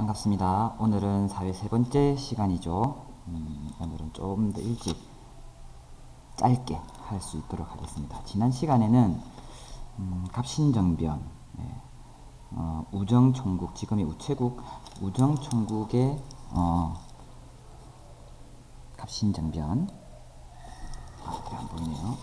반갑습니다. 오늘은 사회 세 번째 시간이죠. 오늘은 좀 더 일찍 짧게 할 수 있도록 하겠습니다. 지난 시간에는 갑신정변, 우정총국, 지금의 우체국 우정총국의 갑신정변, 그래 안 보이네요.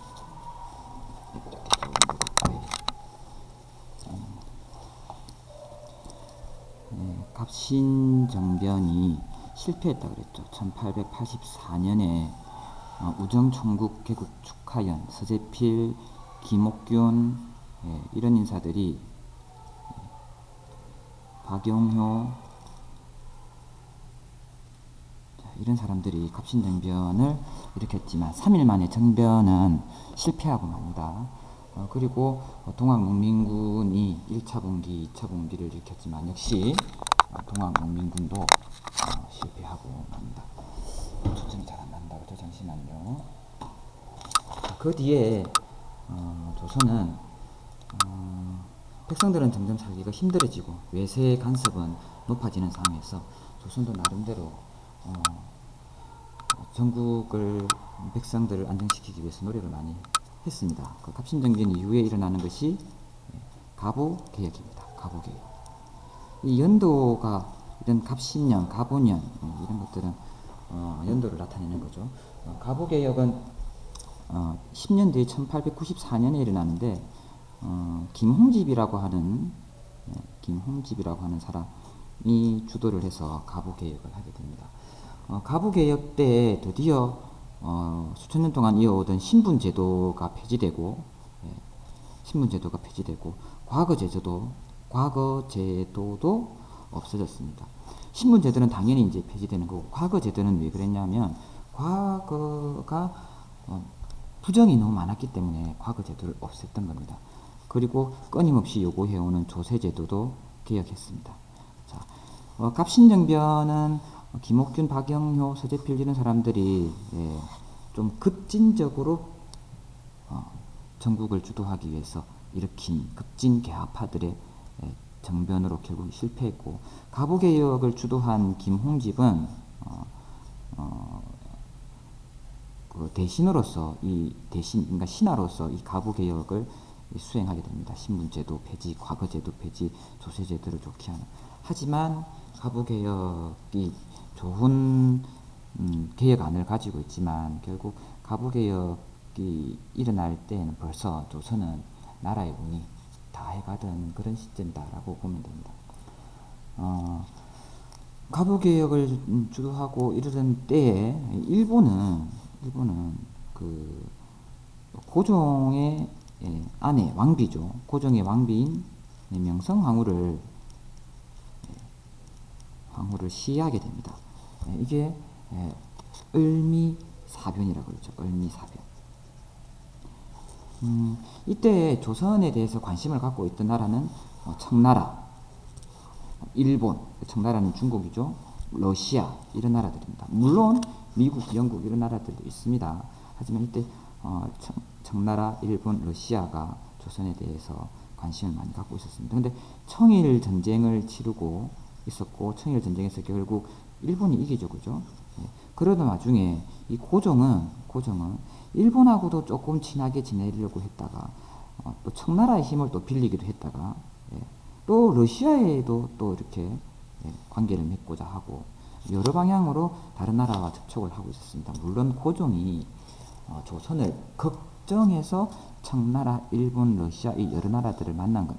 갑신정변이 실패했다 그랬죠. 1884년에 우정총국 개국 축하연 서재필, 김옥균, 이런 인사들이, 박용효, 이런 사람들이 갑신정변을 일으켰지만 3일 만에 정변은 실패하고 맙니다. 그리고 동학농민군이 1차 분기, 2차 분기를 일으켰지만 역시 동학농민군도 실패하고 맙니다. 초점이 잘 안 난다. 그죠? 잠시만요. 그 뒤에 조선은 백성들은 점점 살기가 힘들어지고 외세 간섭은 높아지는 상황에서 조선도 나름대로 전국을 백성들을 안정시키기 위해서 노력을 많이 했습니다. 그 갑신정변 이후에 일어나는 것이 가부개혁입니다. 가부개혁. 이 연도가 이런 갑신년, 가보년 이런 것들은 연도를 나타내는 거죠. 가부개혁은 10년 뒤에 1894년에 일어나는데 김홍집이라고 하는 사람이 주도를 해서 가부개혁을 하게 됩니다. 가부개혁 때 드디어 수천 년 동안 이어오던 신분제도가 폐지되고, 과거제도도 없어졌습니다. 신분제도는 당연히 이제 폐지되는 거고, 과거제도는 왜 그랬냐면 과거가 부정이 너무 많았기 때문에 과거제도를 없앴던 겁니다. 그리고 끊임없이 요구해오는 조세제도도 개혁했습니다. 자, 갑신정변은 김옥균, 박영효, 서재필 이런 사람들이 좀 급진적으로 전국을 주도하기 위해서 일으킨 급진 개화파들의 정변으로 결국 실패했고, 가부개혁을 주도한 김홍집은 그 대신으로서 그러니까 신하로서 이 가부개혁을 수행하게 됩니다. 신분제도 폐지, 과거제도 폐지, 조세제도를 좋게 하는. 하지만 가부개혁이 좋은 개혁안을 가지고 있지만 결국 가부개혁이 일어날 때는 벌써 조선은 나라의 운이 다 해가던 그런 시점이다라고 보면 됩니다. 가부개혁을 주도하고 이르던 때에 일본은 그 고종의 아내 왕비죠. 고종의 왕비인 명성황후를 시해하게 됩니다. 이게 을미사변이라고 그러죠. 을미사변. 이때 조선에 대해서 관심을 갖고 있던 나라는 청나라, 일본, 청나라는 중국이죠. 러시아 이런 나라들입니다. 물론 미국, 영국 이런 나라들도 있습니다. 하지만 이때 청나라, 일본, 러시아가 조선에 대해서 관심을 많이 갖고 있었습니다. 근데 청일 전쟁을 치르고 있었고, 청일 전쟁에서 결국 일본이 이기죠, 그죠? 그러던 와중에 이 고종은 일본하고도 조금 친하게 지내려고 했다가 또 청나라의 힘을 또 빌리기도 했다가 또 러시아에도 또 이렇게 관계를 맺고자 하고 여러 방향으로 다른 나라와 접촉을 하고 있었습니다. 물론 고종이 조선을 걱정해서 청나라, 일본, 러시아 이 여러 나라들을 만난 건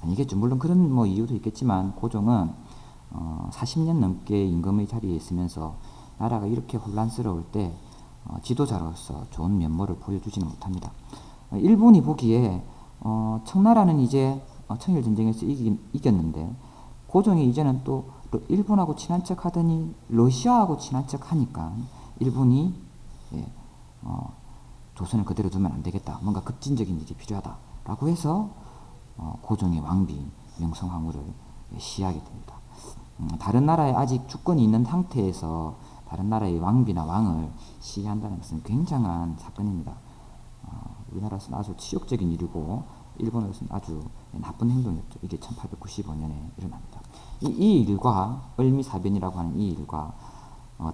아니겠죠. 물론 그런 이유도 있겠지만 고종은 40년 넘게 임금의 자리에 있으면서 나라가 이렇게 혼란스러울 때 지도자로서 좋은 면모를 보여주지는 못합니다. 일본이 보기에 청나라는 이제 청일전쟁에서 이겼는데 고종이 이제는 또 일본하고 친한 척 하더니 러시아하고 친한 척 하니까 일본이 조선을 그대로 두면 안 되겠다. 뭔가 급진적인 일이 필요하다라고 해서 고종의 왕비인 명성황후를 시하게 됩니다. 다른 나라에 아직 주권이 있는 상태에서 다른 나라의 왕비나 왕을 시해한다는 것은 굉장한 사건입니다. 우리나라에서는 아주 치욕적인 일이고 일본으로서는 아주 나쁜 행동이었죠. 이게 1895년에 일어납니다. 이 일과 을미사변이라고 하는 이 일과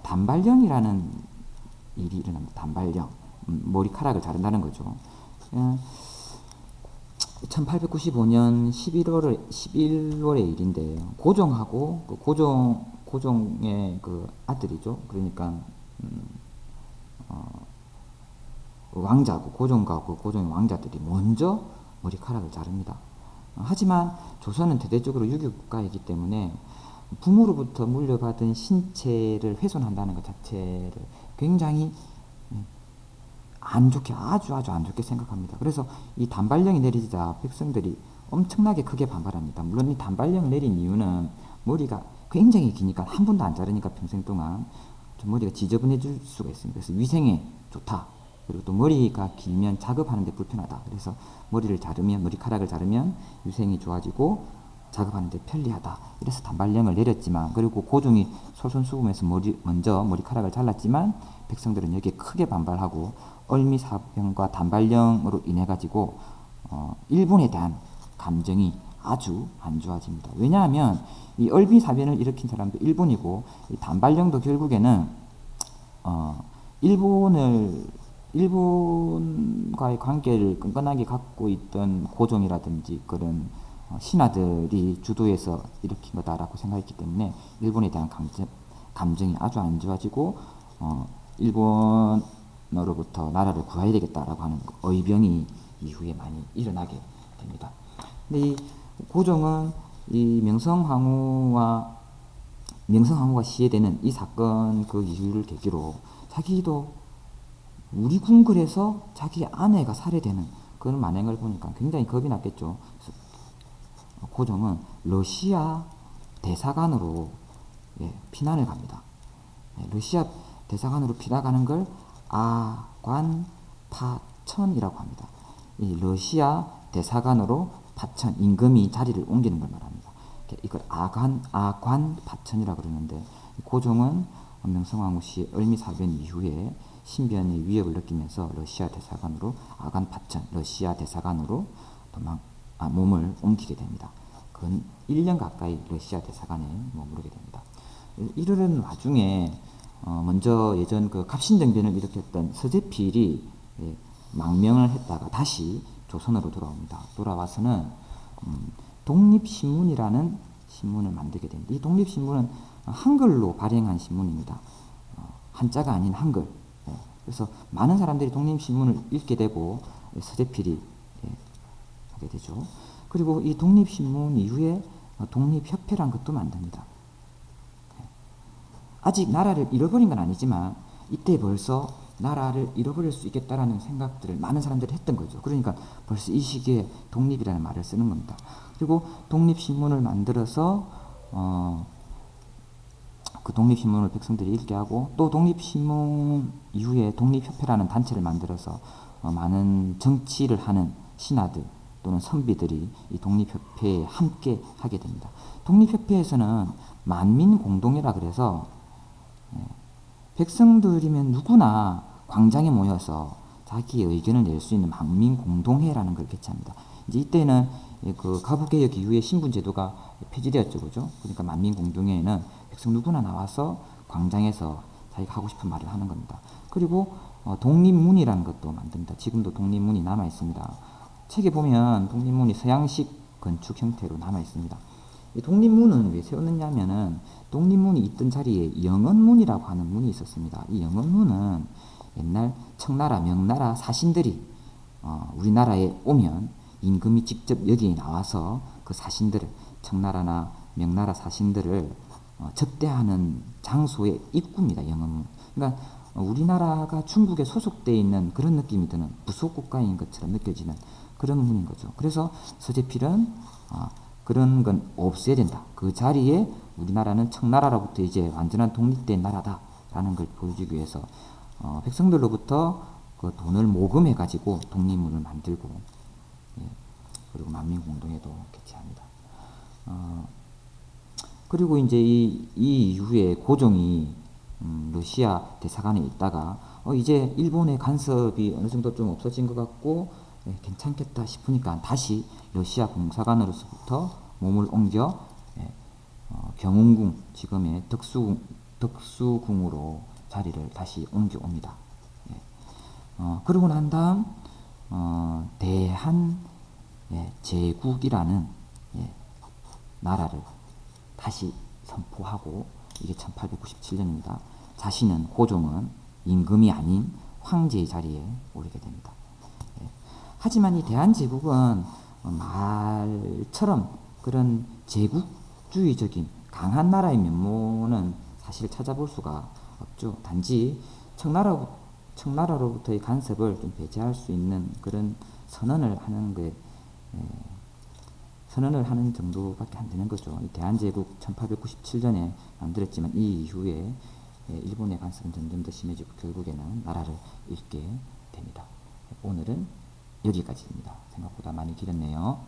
단발령이라는 일이 일어납니다. 단발령, 머리카락을 자른다는 거죠. 1895년 11월의 일인데 고종하고 그 고종의 그 아들이죠. 그러니까 왕자고 고종과 그 고종의 왕자들이 먼저 머리카락을 자릅니다. 하지만 조선은 대대적으로 유교국가이기 때문에 부모로부터 물려받은 신체를 훼손한다는 것 자체를 굉장히 안 좋게, 아주 안 좋게 생각합니다. 그래서 이 단발령이 내리자 백성들이 엄청나게 크게 반발합니다. 물론 이 단발령을 내린 이유는 머리가 굉장히 기니까 한 번도 안 자르니까 평생 동안 좀 머리가 지저분해질 수가 있습니다. 그래서 위생에 좋다. 그리고 또 머리가 길면 작업하는데 불편하다. 그래서 머리카락을 자르면 위생이 좋아지고 작업하는데 편리하다. 이래서 단발령을 내렸지만, 그리고 고종이 솔선수범해서 먼저 머리카락을 잘랐지만 백성들은 여기에 크게 반발하고 을미사변과 단발령으로 인해 가지고 일본에 대한 감정이 아주 안 좋아집니다. 왜냐하면 이 을미사변을 일으킨 사람도 일본이고 이 단발령도 결국에는 일본과의 관계를 끈끈하게 갖고 있던 고종이라든지 그런 신하들이 주도해서 일으킨 거다라고 생각했기 때문에 일본에 대한 감정이 아주 안 좋아지고 일본으로부터 나라를 구해야 되겠다라고 하는 의병이 이후에 많이 일어나게 됩니다. 근데 이 고종은 이 명성황후가 시해되는 이 사건 그 이유를 계기로 자기도 우리 궁궐에서 자기 아내가 살해되는 그런 만행을 보니까 굉장히 겁이 났겠죠. 고종은 러시아 대사관으로 피난을 갑니다. 러시아 대사관으로 피난가는 걸 아관파천이라고 합니다. 이 러시아 대사관으로 파천, 임금이 자리를 옮기는 걸 말합니다. 이걸 아관파천이라고 그러는데, 고종은 명성황후 씨 을미사변 이후에 신변의 위협을 느끼면서 러시아 대사관으로 러시아 대사관으로 몸을 옮기게 됩니다. 근 1년 가까이 러시아 대사관에 머무르게 됩니다. 이러는 와중에 먼저 예전 그 갑신정변을 일으켰던 서재필이 망명을 했다가 다시 조선으로 돌아옵니다. 돌아와서는 독립신문이라는 신문을 만들게 됩니다. 이 독립신문은 한글로 발행한 신문입니다. 한자가 아닌 한글. 그래서 많은 사람들이 독립신문을 읽게 되고 서재필이 하게 되죠. 그리고 이 독립신문 이후에 독립협회란 것도 만듭니다. 아직 나라를 잃어버린 건 아니지만 이때 벌써 나라를 잃어버릴 수 있겠다라는 생각들을 많은 사람들이 했던 거죠. 그러니까 벌써 이 시기에 독립이라는 말을 쓰는 겁니다. 그리고 독립신문을 만들어서 그 독립신문을 백성들이 읽게 하고, 또 독립신문 이후에 독립협회라는 단체를 만들어서 많은 정치를 하는 신하들 또는 선비들이 이 독립협회에 함께 하게 됩니다. 독립협회에서는 만민공동회라 그래서 백성들이면 누구나 광장에 모여서 자기의 의견을 낼 수 있는 만민공동회라는 걸 개최합니다. 이제 이때는 그 가부개혁 이후에 신분제도가 폐지되었죠, 그죠? 그러니까 만민공동회에는 백성 누구나 나와서 광장에서 자기가 하고 싶은 말을 하는 겁니다. 그리고 독립문이라는 것도 만듭니다. 지금도 독립문이 남아 있습니다. 책에 보면 독립문이 서양식 건축 형태로 남아 있습니다. 이 독립문은 왜 세웠느냐면은 독립문이 있던 자리에 영언문이라고 하는 문이 있었습니다. 이 영언문은 옛날 청나라, 명나라 사신들이 우리나라에 오면 임금이 직접 여기에 나와서 그 사신들을, 청나라나 명나라 사신들을 접대하는 장소의 입구입니다. 영언문. 그러니까 우리나라가 중국에 소속되어 있는 그런 느낌이 드는 부속 국가인 것처럼 느껴지는 그런 문인 거죠. 그래서 서재필은 그런 건 없애야 된다. 그 자리에 우리나라는 청나라로부터 이제 완전한 독립된 나라다라는 걸 보여주기 위해서 백성들로부터 그 돈을 모금해 가지고 독립문을 만들고, 그리고 만민공동회도 개최합니다. 그리고 이제 이 이후에 고종이 러시아 대사관에 있다가 이제 일본의 간섭이 어느 정도 좀 없어진 것 같고 괜찮겠다 싶으니까 다시 러시아 공사관으로서부터 몸을 옮겨 경운궁, 지금의 덕수궁으로 자리를 다시 옮겨옵니다. 그러고 난 다음 대한 제국이라는 나라를 다시 선포하고, 이게 1897년입니다. 자신은 고종은 임금이 아닌 황제의 자리에 오르게 됩니다. 하지만 이 대한제국은 말처럼 그런 제국주의적인 강한 나라의 면모는 사실 찾아볼 수가 없죠. 단지 청나라로부터의 간섭을 좀 배제할 수 있는 그런 선언을 하는 정도밖에 안 되는 거죠. 이 대한제국 1897년에 만들었지만 이 이후에 일본의 간섭은 점점 더 심해지고 결국에는 나라를 잃게 됩니다. 오늘은 여기까지입니다. 생각보다 많이 길었네요.